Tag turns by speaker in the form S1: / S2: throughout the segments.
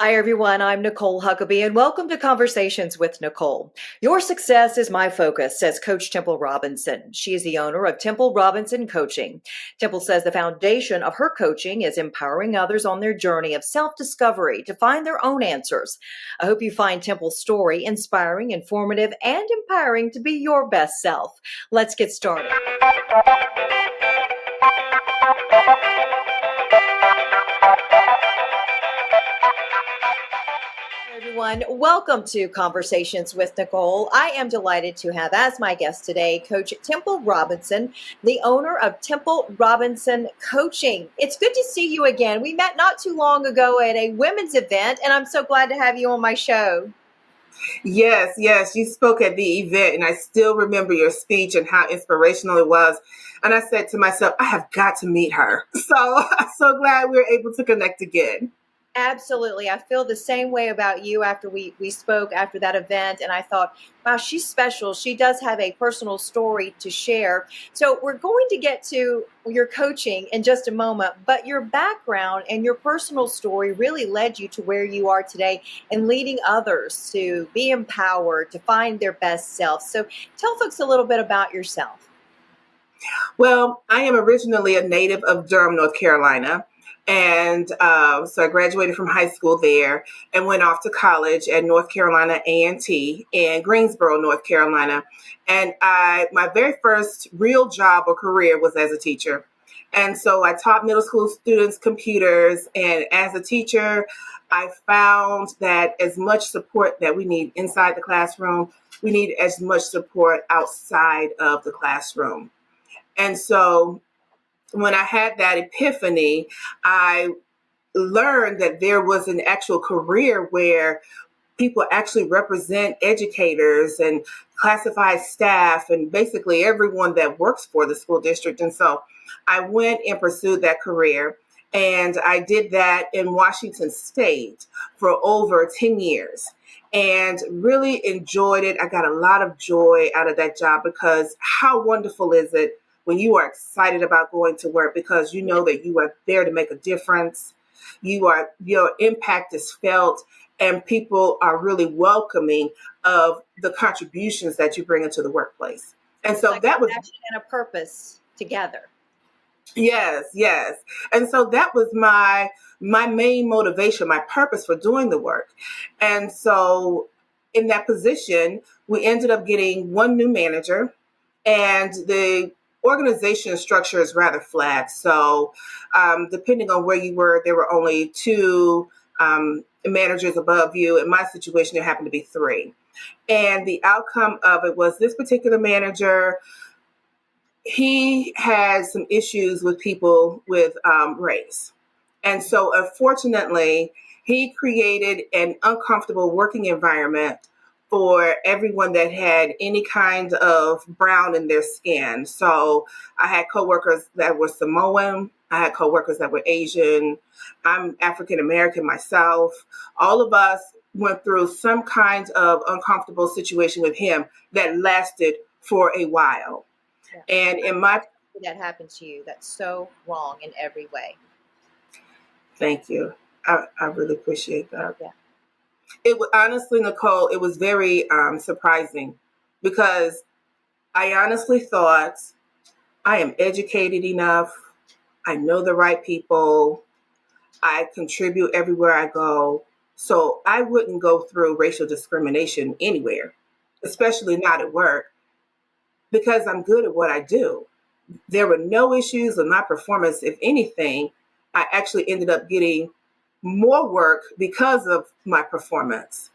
S1: Hi, everyone. I'm Nicole Huckabee, and welcome to Conversations with Nicole. Your success is my focus, says Coach Temple Robinson. She is the owner of Temple Robinson Coaching. Temple says the foundation of her coaching is empowering others on their journey of self-discovery to find their own answers. I hope you find Temple's story inspiring, informative, and empowering to be your best self. Let's get started. Everyone, welcome to Conversations with Nicole. I am delighted to have as my guest today Coach Temple Robinson, the owner of Temple Robinson Coaching. It's good to see you again. We met not too long ago at a women's event, and I'm so glad to have you on my show.
S2: Yes, you spoke at the event, and I still remember your speech and how inspirational it was. And I said to myself, I have got to meet her. So I'm so glad we were able to connect again.
S1: Absolutely. I feel the same way about you after we spoke after that event. And I thought, wow, she's special. She does have a personal story to share. So we're going to get to your coaching in just a moment, but your background and your personal story really led you to where you are today and leading others to be empowered, to find their best self. So tell folks a little bit about yourself.
S2: Well, I am originally a native of Durham, North Carolina. And so I graduated from high school there and went off to college at North Carolina A&T in Greensboro, North Carolina. And my very first real job or career was as a teacher. And so I taught middle school students computers. And as a teacher, I found that as much support that we need inside the classroom, we need as much support outside of the classroom. And so when I had that epiphany, I learned that there was an actual career where people actually represent educators and classified staff and basically everyone that works for the school district. And so I went and pursued that career. And I did that in Washington State for over 10 years and really enjoyed it. I got a lot of joy out of that job because how wonderful is it when you are excited about going to work because you know that you are there to make a difference. Your impact is felt and people are really welcoming of the contributions that you bring into the workplace. And
S1: It's
S2: so
S1: like
S2: that
S1: a
S2: was
S1: passion and a purpose together.
S2: yes. And so that was my main motivation, my purpose for doing the work. And so in that position, we ended up getting one new manager and the organization structure is rather flat. So depending on where you were, there were only two managers above you. In my situation, there happened to be three. And the outcome of it was this particular manager, he had some issues with people with race. And so, unfortunately, he created an uncomfortable working environment for everyone that had any kind of brown in their skin. So, I had coworkers that were Samoan, I had coworkers that were Asian, I'm African American myself. All of us went through some kind of uncomfortable situation with him that lasted for a while.
S1: Yeah.
S2: And
S1: I'm
S2: in my
S1: that happened to you. That's so wrong in every way.
S2: Thank you. I really appreciate that.
S1: Yeah.
S2: It was honestly, Nicole, it was very surprising because I honestly thought I am educated enough. I know the right people. I contribute everywhere I go. So I wouldn't go through racial discrimination anywhere, especially not at work, because I'm good at what I do. There were no issues with my performance. If anything, I actually ended up getting more work because of my performance.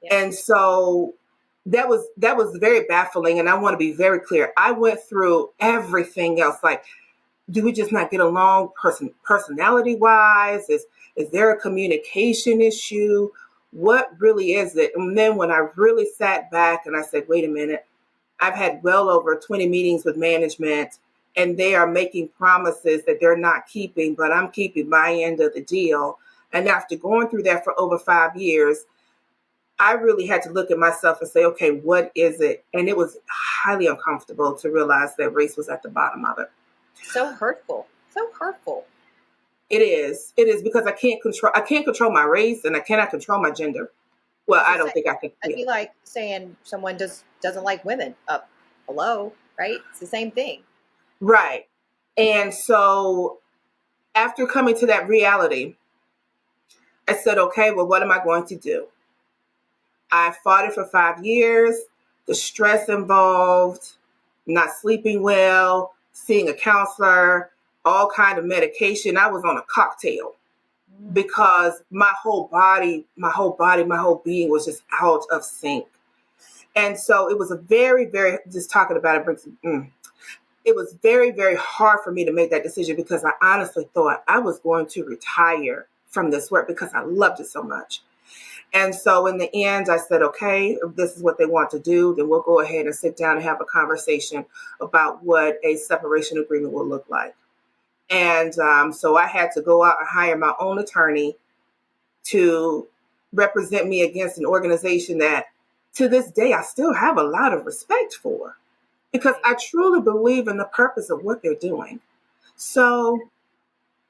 S1: Yeah.
S2: And so that was very baffling. And I want to be very clear. I went through everything else. Like, do we just not get along personality wise? Is there a communication issue? What really is it? And then when I really sat back and I said, wait a minute, I've had well over 20 meetings with management and they are making promises that they're not keeping, but I'm keeping my end of the deal. And after going through that for over 5 years, I really had to look at myself and say, okay, what is it? And it was highly uncomfortable to realize that race was at the bottom of it.
S1: So hurtful. So hurtful.
S2: It is because I can't control my race and I cannot control my gender. Well,
S1: It's the
S2: I
S1: same.
S2: don't think I can.
S1: That'd
S2: Yeah.
S1: be like saying someone doesn't like women. Hello, right? It's the same thing.
S2: Right. And so after coming to that reality, I said, okay, well, what am I going to do? I fought it for 5 years. The stress involved, not sleeping well, seeing a counselor, all kind of medication. I was on a cocktail
S1: Mm.
S2: because my whole being was just out of sync. And so it was a very, very, just talking about it brings, it was very, very hard for me to make that decision because I honestly thought I was going to retire from this work because I loved it so much. And so in the end, I said, okay, if this is what they want to do, then we'll go ahead and sit down and have a conversation about what a separation agreement will look like. And so I had to go out and hire my own attorney to represent me against an organization that to this day I still have a lot of respect for because I truly believe in the purpose of what they're doing. So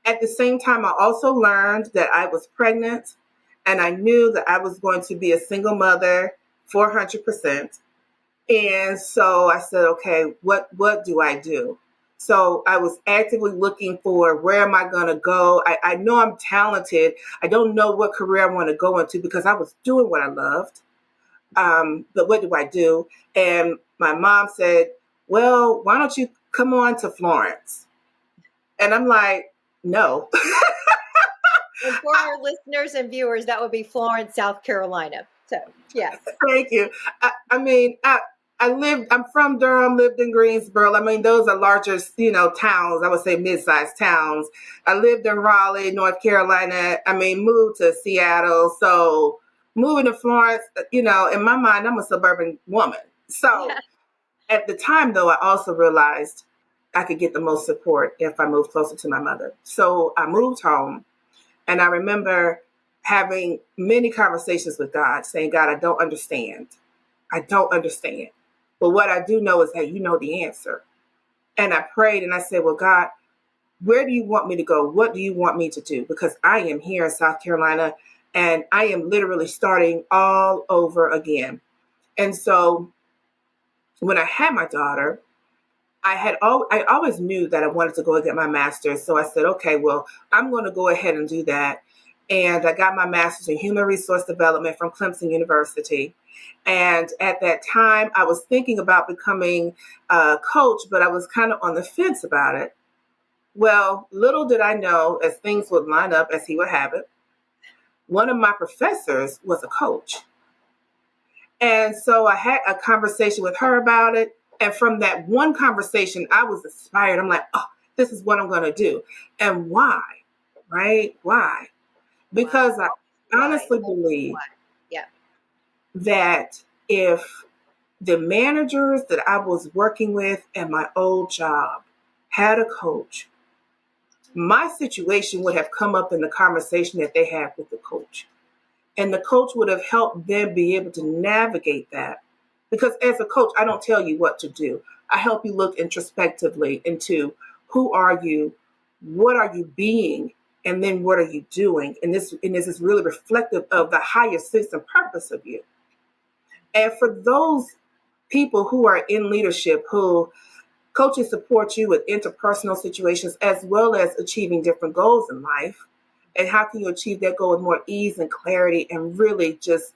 S2: at the same time, I also learned that I was pregnant and I knew that I was going to be a single mother 400%. And so I said, okay, what do I do? So I was actively looking for where am I going to go? I know I'm talented. I don't know what career I want to go into because I was doing what I loved. But what do I do? And my mom said, well, why don't you come on to Florence? And I'm like, no.
S1: And for our listeners and viewers, that would be Florence, South Carolina. So, yes.
S2: Thank you. I mean, I'm from Durham, lived in Greensboro. I mean, those are larger, towns. I would say mid-sized towns. I lived in Raleigh, North Carolina. I mean, moved to Seattle. So moving to Florence, in my mind, I'm a suburban woman. So
S1: Yeah.
S2: at the time, though, I also realized I could get the most support if I moved closer to my mother. So I moved home. And I remember having many conversations with God, saying, God, I don't understand. I don't understand. But what I do know is that you know the answer. And I prayed and I said, well, God, where do you want me to go? What do you want me to do? Because I am here in South Carolina and I am literally starting all over again. And so when I had my daughter, I always knew that I wanted to go and get my master's. So I said, okay, well, I'm going to go ahead and do that. And I got my master's in human resource development from Clemson University. And at that time, I was thinking about becoming a coach, but I was kind of on the fence about it. Well, little did I know, as things would line up as he would have it, one of my professors was a coach. And so I had a conversation with her about it. And from that one conversation, I was inspired. I'm like, oh, this is what I'm going to do. And why? Right? Why? Because
S1: Wow.
S2: I
S1: Why?
S2: honestly believe
S1: Why? Yeah.
S2: that if the managers that I was working with at my old job had a coach, my situation would have come up in the conversation that they had with the coach. And the coach would have helped them be able to navigate that. Because as a coach, I don't tell you what to do. I help you look introspectively into who are you, what are you being, and then what are you doing? And this is really reflective of the higher sense and purpose of you. And for those people who are in leadership, who coaches support you with interpersonal situations as well as achieving different goals in life. And how can you achieve that goal with more ease and clarity and really just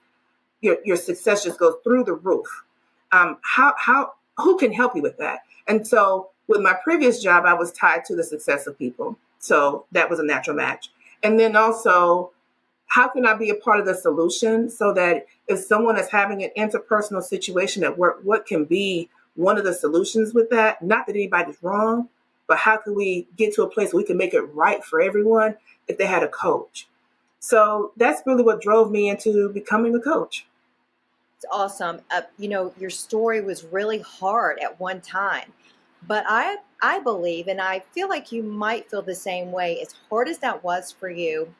S2: your success just goes through the roof? Who can help you with that? And so with my previous job, I was tied to the success of people. So that was a natural match. And then also, how can I be a part of the solution so that if someone is having an interpersonal situation at work, what can be one of the solutions with that? Not that anybody's wrong, but how can we get to a place where we can make it right for everyone if they had a coach? So that's really what drove me into becoming a coach.
S1: It's awesome. Your story was really hard at one time, but I believe, and I feel like you might feel the same way. As hard as that was for you,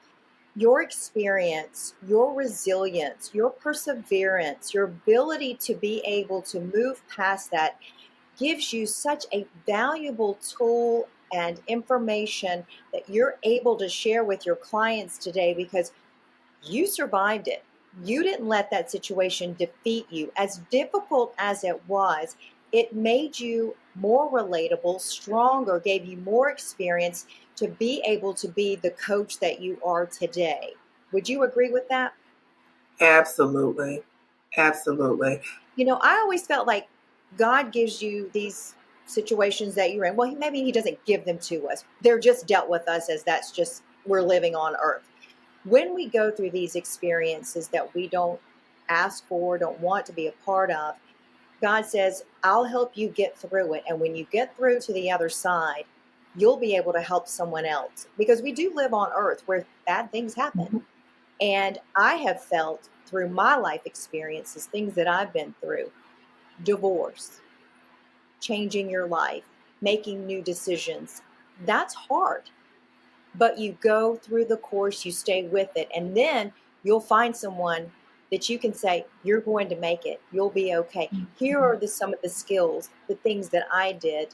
S1: your experience, your resilience, your perseverance, your ability to be able to move past that gives you such a valuable tool and information that you're able to share with your clients today, because you survived it. You didn't let that situation defeat you. As difficult as it was, it made you more relatable, stronger, gave you more experience to be able to be the coach that you are today. Would you agree with that?
S2: Absolutely. Absolutely.
S1: I always felt like God gives you these situations that you're in. Well, maybe He doesn't give them to us, they're just dealt with us, as that's just, we're living on earth. When we go through these experiences that we don't ask for, don't want to be a part of, God says, I'll help you get through it. And when you get through to the other side, you'll be able to help someone else, because we do live on earth where bad things happen.
S2: Mhm.
S1: And I have felt through my life experiences, things that I've been through: divorce, changing your life, making new decisions. That's hard, but you go through the course, you stay with it, and then you'll find someone that you can say, you're going to make it, you'll be okay. Here are some of the skills, the things that I did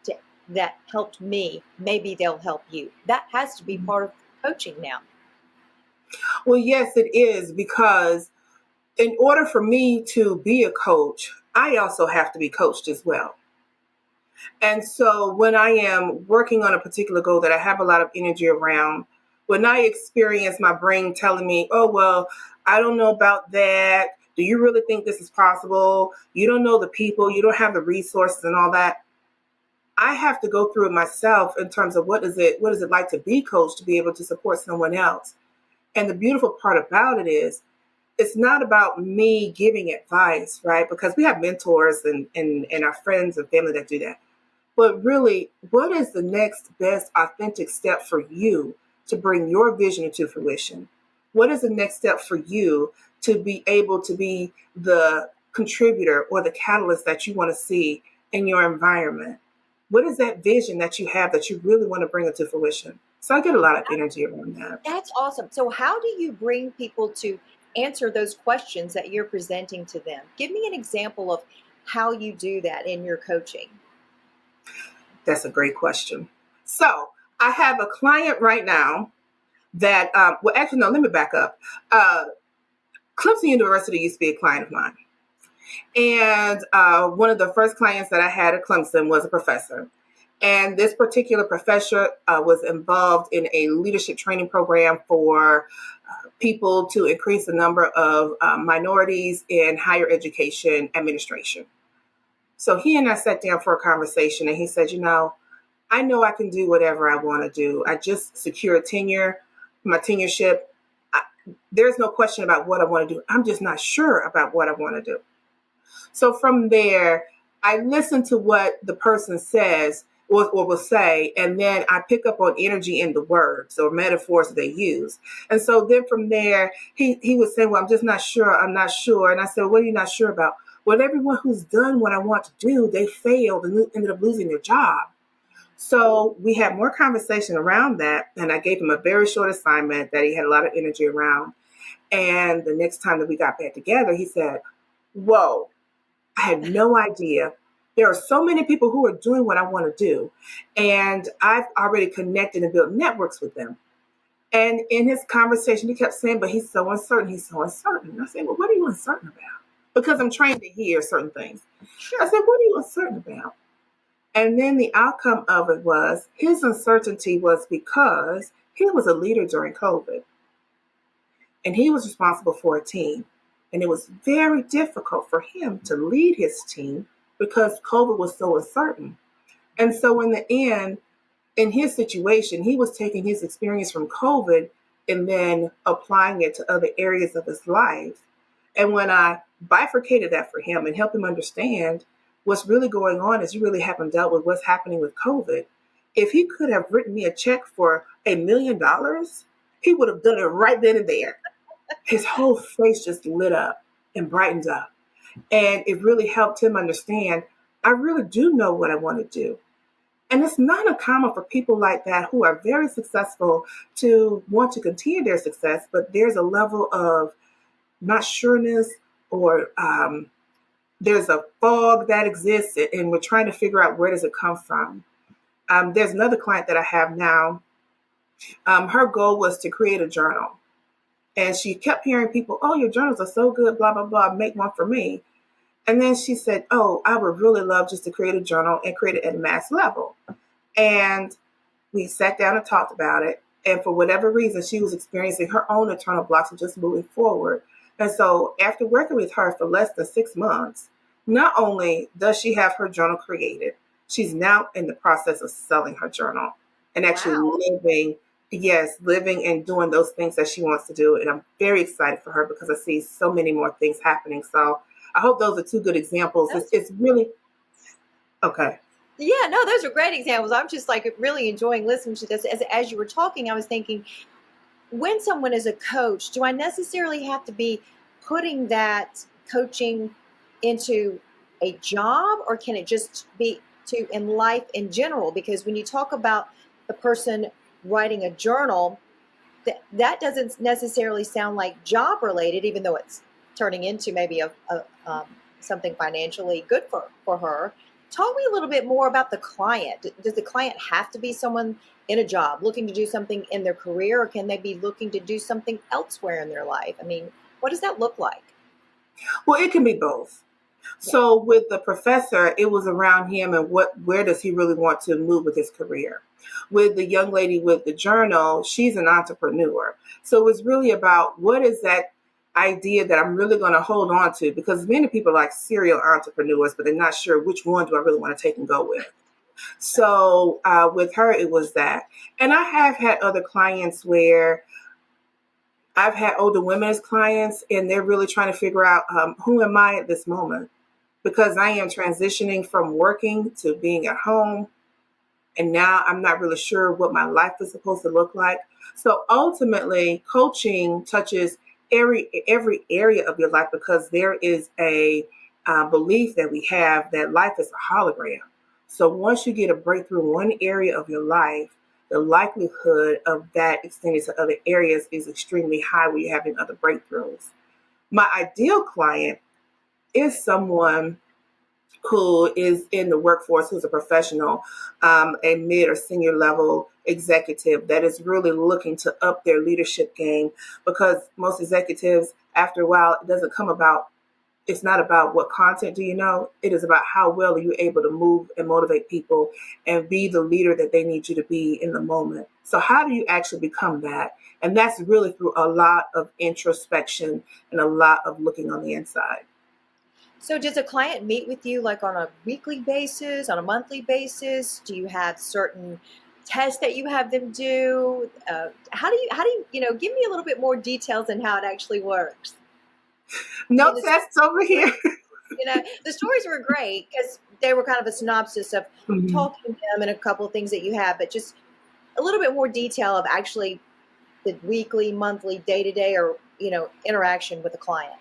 S1: to, that helped me. Maybe they'll help you. That has to be part of coaching now.
S2: Well, yes, it is, because in order for me to be a coach, I also have to be coached as well. And so when I am working on a particular goal that I have a lot of energy around, when I experience my brain telling me, oh, well, I don't know about that. Do you really think this is possible? You don't know the people, you don't have the resources and all that. I have to go through it myself in terms of what is it like to be coached, to be able to support someone else. And the beautiful part about it is it's not about me giving advice, right? Because we have mentors and our friends and family that do that. But really, what is the next best authentic step for you to bring your vision into fruition? What is the next step for you to be able to be the contributor or the catalyst that you want to see in your environment? What is that vision that you have that you really want to bring into fruition? So I get a lot of energy around that.
S1: That's awesome. So how do you bring people to answer those questions that you're presenting to them? Give me an example of how you do that in your coaching.
S2: That's a great question. So I have a client right now that, well, actually, no, let me back up. Clemson University used to be a client of mine. And one of the first clients that I had at Clemson was a professor. And this particular professor was involved in a leadership training program for people to increase the number of minorities in higher education administration. So he and I sat down for a conversation, and he said, I know I can do whatever I want to do. I just secured tenure, my tenureship. I, there's no question about what I want to do. I'm just not sure about what I want to do. So from there, I listen to what the person says or will say, and then I pick up on energy in the words or metaphors that they use. And so then from there, he was saying, well, I'm just not sure. I'm not sure. And I said, what are you not sure about? Well, everyone who's done what I want to do, they failed and ended up losing their job. So we had more conversation around that, and I gave him a very short assignment that he had a lot of energy around. And the next time that we got back together, he said, whoa, I had no idea. There are so many people who are doing what I want to do, and I've already connected and built networks with them. And in his conversation, he kept saying, but he's so uncertain. He's so uncertain. And I said, well, what are you uncertain about? Because I'm trained to hear certain things.
S1: Sure.
S2: I said, what are you uncertain about? And then the outcome of it was his uncertainty was because he was a leader during COVID, and he was responsible for a team. And it was very difficult for him to lead his team because COVID was so uncertain. And so in the end, in his situation, he was taking his experience from COVID and then applying it to other areas of his life. And when I bifurcated that for him and helped him understand what's really going on is you really haven't dealt with what's happening with COVID. If he could have written me a check for $1 million, he would have done it right then and there. His whole face just lit up and brightened up. And it really helped him understand, I really do know what I want to do. And it's not uncommon for people like that who are very successful to want to continue their success, but there's a level of not sureness or there's a fog that exists, and we're trying to figure out where does it come from. There's another client that I have now. Her goal was to create a journal. And she kept hearing people, oh, your journals are so good, blah, blah, blah, make one for me. And then she said, oh, I would really love just to create a journal and create it at a mass level. And we sat down and talked about it. And for whatever reason, she was experiencing her own internal blocks of just moving forward. And so after working with her for less than 6 months, not only does she have her journal created, she's now in the process of selling her journal and actually
S1: Wow.
S2: living and doing those things that she wants to do. And I'm very excited for her because I see so many more things happening. So I hope those are two good examples. It's really okay.
S1: Yeah, no, those are great examples. I'm just like really enjoying listening to this. As you were talking, I was thinking, when someone is a coach, do I necessarily have to be putting that coaching into a job, or can it just be to in life in general? Because when you talk about the person writing a journal, that doesn't necessarily sound like job related, even though it's turning into maybe something financially good for her. Talk me a little bit more about the client. Does the client have to be someone in a job looking to do something in their career, or can they be looking to do something elsewhere in their life? I mean, what does that look like?
S2: Well, it can be both.
S1: Yeah.
S2: So with the professor, it was around him and where does he really want to move with his career. With the young lady with the journal, she's an entrepreneur. So it was really about what is that idea that I'm really going to hold on to, because many people are like serial entrepreneurs, but they're not sure which one do I really want to take and go with. So with her, it was that. And I have had other clients where I've had older women as clients, and they're really trying to figure out who am I at this moment? Because I am transitioning from working to being at home. And now I'm not really sure what my life is supposed to look like. So ultimately, coaching touches every area of your life, because there is a belief that we have that life is a hologram. So once you get a breakthrough in one area of your life, the likelihood of that extending to other areas is extremely high when you're having other breakthroughs. My ideal client is someone who is in the workforce, who's a professional, a mid or senior level executive that is really looking to up their leadership game, because most executives, after a while, it's not about what content do you know. It is about how well are you able to move and motivate people and be the leader that they need you to be in the moment. So how do you actually become that? And that's really through a lot of introspection and a lot of looking on the inside.
S1: So does a client meet with you like on a weekly basis, on a monthly basis? Do you have certain tests that you have them do? Give me a little bit more details on how it actually works. I
S2: No
S1: mean,
S2: tests over here.
S1: the stories were great because they were kind of a synopsis of
S2: Mhm.
S1: talking to them and a couple of things that you have, but just a little bit more detail of actually the weekly, monthly, day to day, or interaction with the client.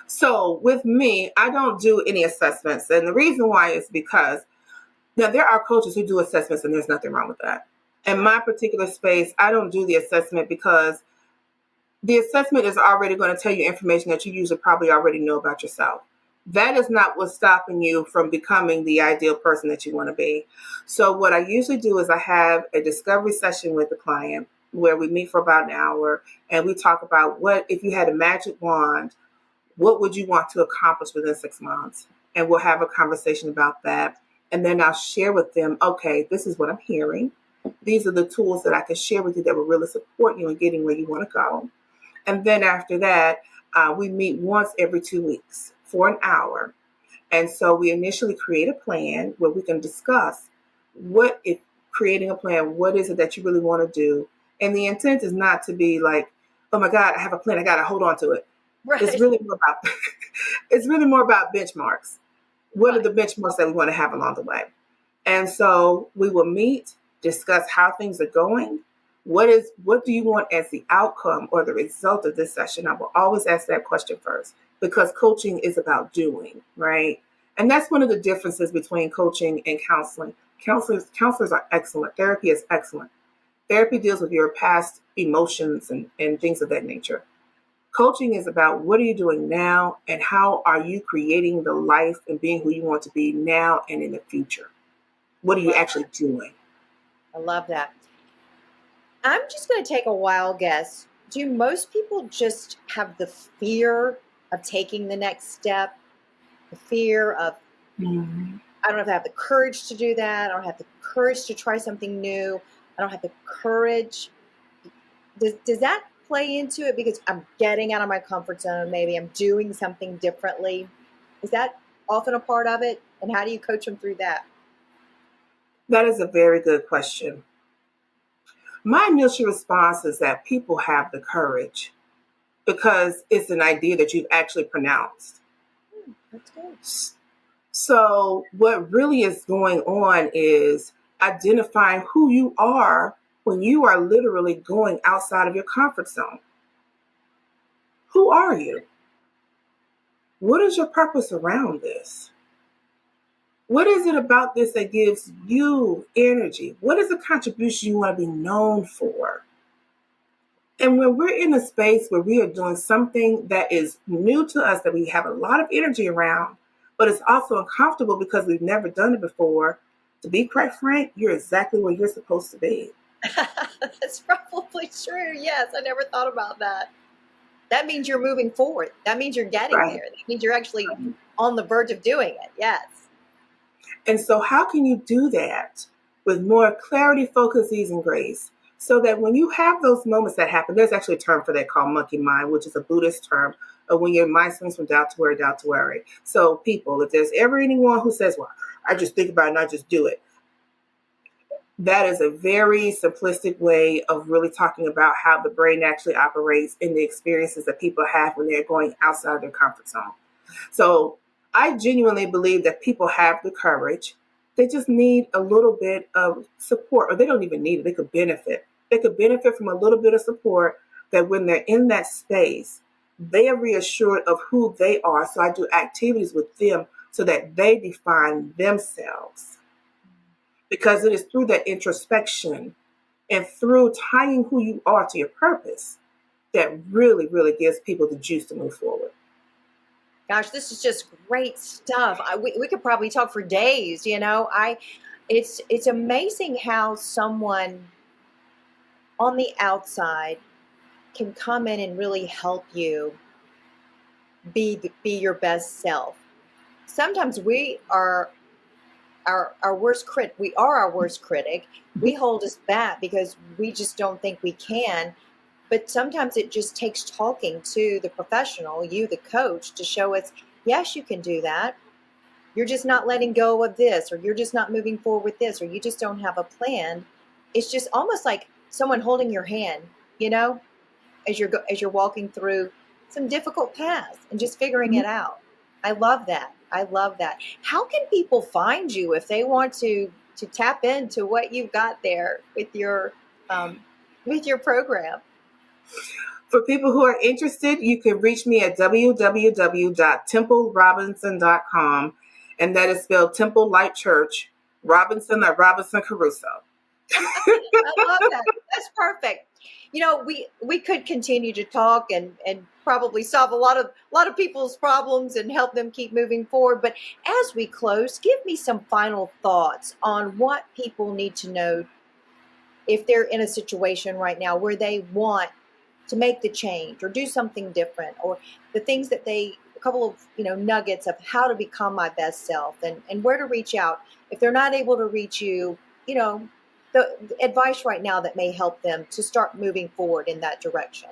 S2: So with me, I don't do any assessments. And the reason why is because now there are coaches who do assessments, and there's nothing wrong with that. In
S1: Sure.
S2: my particular space, I don't do the assessment because the assessment is already going to tell you information that you usually probably already know about yourself. That is not what's stopping you from becoming the ideal person that you want to be. So what I usually do is I have a discovery session with the client where we meet for about an hour and we talk about, what if you had a magic wand, what would you want to accomplish within 6 months? And we'll have a conversation about that. And then I'll share with them, okay, this is what I'm hearing. These are the tools that I can share with you that will really support you in getting where you want to go. And then after that, we meet once every 2 weeks for an hour. And so we initially create a plan where we can discuss what if creating a plan, what is it that you really want to do? And the intent is not to be like, oh my God, I have a plan, I gotta hold on to it. It's
S1: Right.
S2: really more about it's really more about benchmarks. What are
S1: Right.
S2: the benchmarks that we want to have along the way? And so we will meet, discuss how things are going. What do you want as the outcome or the result of this session? I will always ask that question first, because coaching is about right? And that's one of the differences between coaching and counseling. Counselors are excellent. Therapy is excellent. Therapy deals with your past emotions and things of that nature. Coaching is about what are you doing now and how are you creating the life and being who you want to be now and in the future. What are you
S1: Love
S2: actually doing?
S1: I love that. I'm just going to take a wild guess. Do most people just have the fear of taking the next step? The fear of,
S2: Mhm.
S1: I don't know if I have the courage to do that. I don't have the courage to try something new. I don't have the courage. Does that play into it because I'm getting out of my comfort zone? Maybe I'm doing something differently. Is that often a part of it? And how do you coach them through that?
S2: That is a very good question. My initial response is that people have the courage because it's an idea that you've actually pronounced.
S1: That's good.
S2: So, what really is going on is identifying who you are when you are literally going outside of your comfort zone. Who are you? What is your purpose around this? What is it about this that gives you energy? What is the contribution you want to be known for? And when we're in a space where we are doing something that is new to us, that we have a lot of energy around, but it's also uncomfortable because we've never done it before, to be quite frank, you're exactly where you're supposed to be.
S1: That's probably true. Yes, I never thought about that. That means you're moving forward. That means you're getting
S2: Right.
S1: there. That means you're actually on the verge of doing it. Yes.
S2: And so, how can you do that with more clarity, focus, ease, and grace? So that when you have those moments that happen, there's actually a term for that called monkey mind, which is a Buddhist term of when your mind swings from doubt to worry, doubt to worry. So, people, if there's ever anyone who says, well, I just think about it and I just do it, that is a very simplistic way of really talking about how the brain actually operates in the experiences that people have when they're going outside their comfort zone. So I genuinely believe that people have the courage. They just need a little bit of support, or they don't even need it. They could benefit. They could benefit from a little bit of support that when they're in that space, they are reassured of who they are. So I do activities with them so that they define themselves, because it is through that introspection and through tying who you are to your purpose that really, really gives people the juice to move forward.
S1: Gosh, this is just great stuff. We could probably talk for days. It's amazing how someone on the outside can come in and really help you be your best self. Sometimes we are our worst crit. We are our worst critic. We hold us back because we just don't think we can. But sometimes it just takes talking to the professional, you, the coach, to show us, yes, you can do that. You're just not letting go of this, or you're just not moving forward with this, or you just don't have a plan. It's just almost like someone holding your hand, you know, as you're walking through some difficult paths and just figuring it out. I love that. I love that. How can people find you if they want to tap into what you've got there um, with your program?
S2: For people who are interested, you can reach me at www.templerobinson.com, and that is spelled Temple Light Church, Robinson like Robinson Crusoe.
S1: I love that. That's perfect. We could continue to talk and probably solve a lot of people's problems and help them keep moving forward. But as we close, give me some final thoughts on what people need to know if they're in a situation right now where they want to make the change or do something different, or the things that a couple of nuggets of how to become my best self, and where to reach out if they're not able to reach you, the advice right now that may help them to start moving forward in that direction.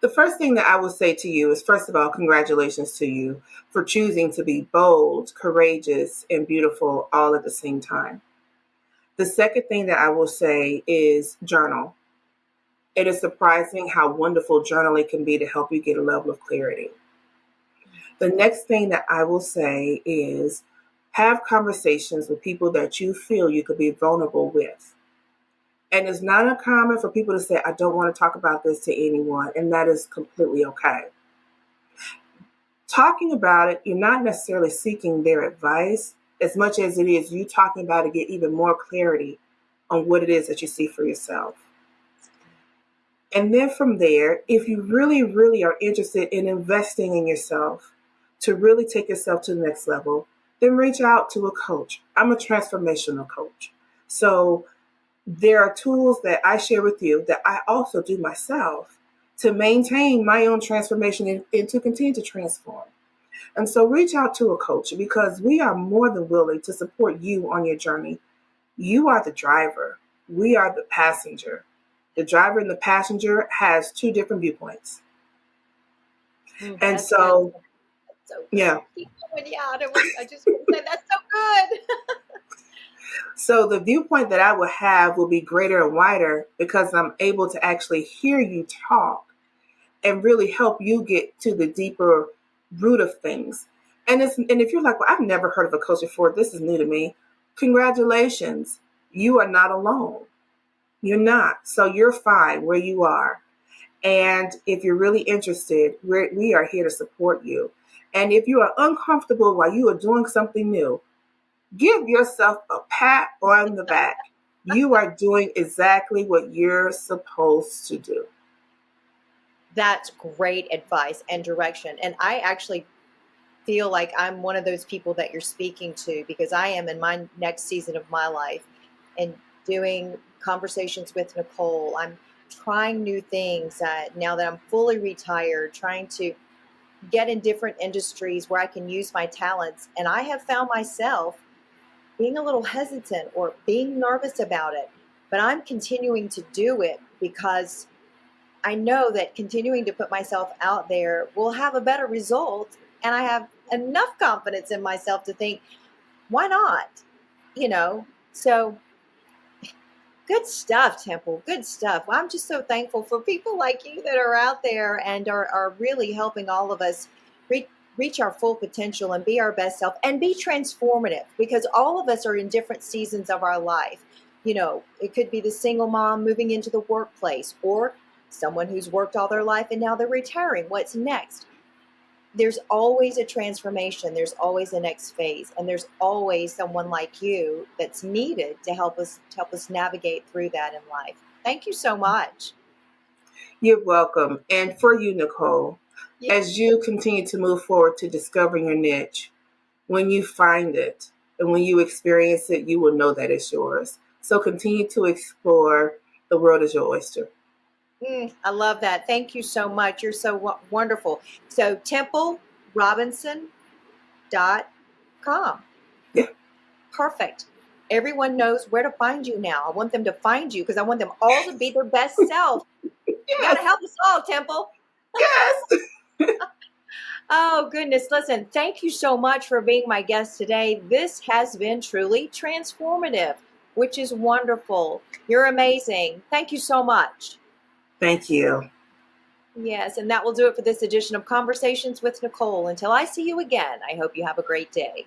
S2: The first thing that I will say to you is, first of all, congratulations to you for choosing to be bold, courageous, and beautiful all at the same time. The second thing that I will say is journal. It is surprising how wonderful journaling can be to help you get a level of clarity. The next thing that I will say is have conversations with people that you feel you could be vulnerable with. And it's not uncommon for people to say, I don't want to talk about this to anyone, and that is completely okay. Talking about it, you're not necessarily seeking their advice as much as it is you talking about it to get even more clarity on what it is that you see for yourself. And then from there, if you really, really are interested in investing in yourself to really take yourself to the next level, then reach out to a coach. I'm a transformational coach. So there are tools that I share with you that I also do myself to maintain my own transformation and to continue to transform. And so reach out to a coach because we are more than willing to support you on your journey. You are the driver. We are the passenger. The driver and the passenger has two different viewpoints. And
S1: That's good.
S2: so,
S1: That's so good.
S2: yeah.
S1: Keep going. Yeah, I just want to say that's so good.
S2: So the viewpoint that I will have will be greater and wider because I'm able to actually hear you talk and really help you get to the deeper root of things. And if you're like, well, I've never heard of a coach before, this is new to me. Congratulations. You are not alone. You're not. So you're fine where you are. And if you're really interested, we are here to support you. And if you are uncomfortable while you are doing something new, give yourself a pat on the back. You are doing exactly what you're supposed to do.
S1: That's great advice and direction. And I actually feel like I'm one of those people that you're speaking to because I am in my next season of my life and doing conversations with Nicole. I'm trying new things now that I'm fully retired, trying to get in different industries where I can use my talents. And I have found myself being a little hesitant or being nervous about it, but I'm continuing to do it because I know that continuing to put myself out there will have a better result. And I have enough confidence in myself to think, why not? So good stuff, Temple. Good stuff. Well, I'm just so thankful for people like you that are out there and are really helping all of us reach our full potential and be our best self and be transformative because all of us are in different seasons of our life. It could be the single mom moving into the workplace or someone who's worked all their life and now they're retiring. What's next? There's always a transformation. There's always a next phase. And there's always someone like you that's needed to help us navigate through that in life. Thank you so much.
S2: You're welcome. And for you, Nicole,
S1: Yeah.
S2: as you continue to move forward to discovering your niche, when you find it and when you experience it, you will know that it's yours. So continue to explore. The world is your oyster.
S1: I love that. Thank you so much. You're so wonderful. So templerobinson.com.
S2: Yeah.
S1: Perfect. Everyone knows where to find you now. I want them to find you because I want them all to be their best self. You got to help us all, Temple.
S2: Yes.
S1: Oh, goodness. Listen, thank you so much for being my guest today. This has been truly transformative, which is wonderful. You're amazing. Thank you so much.
S2: Thank you.
S1: Yes, and that will do it for this edition of Conversations with Nicole. Until I see you again, I hope you have a great day.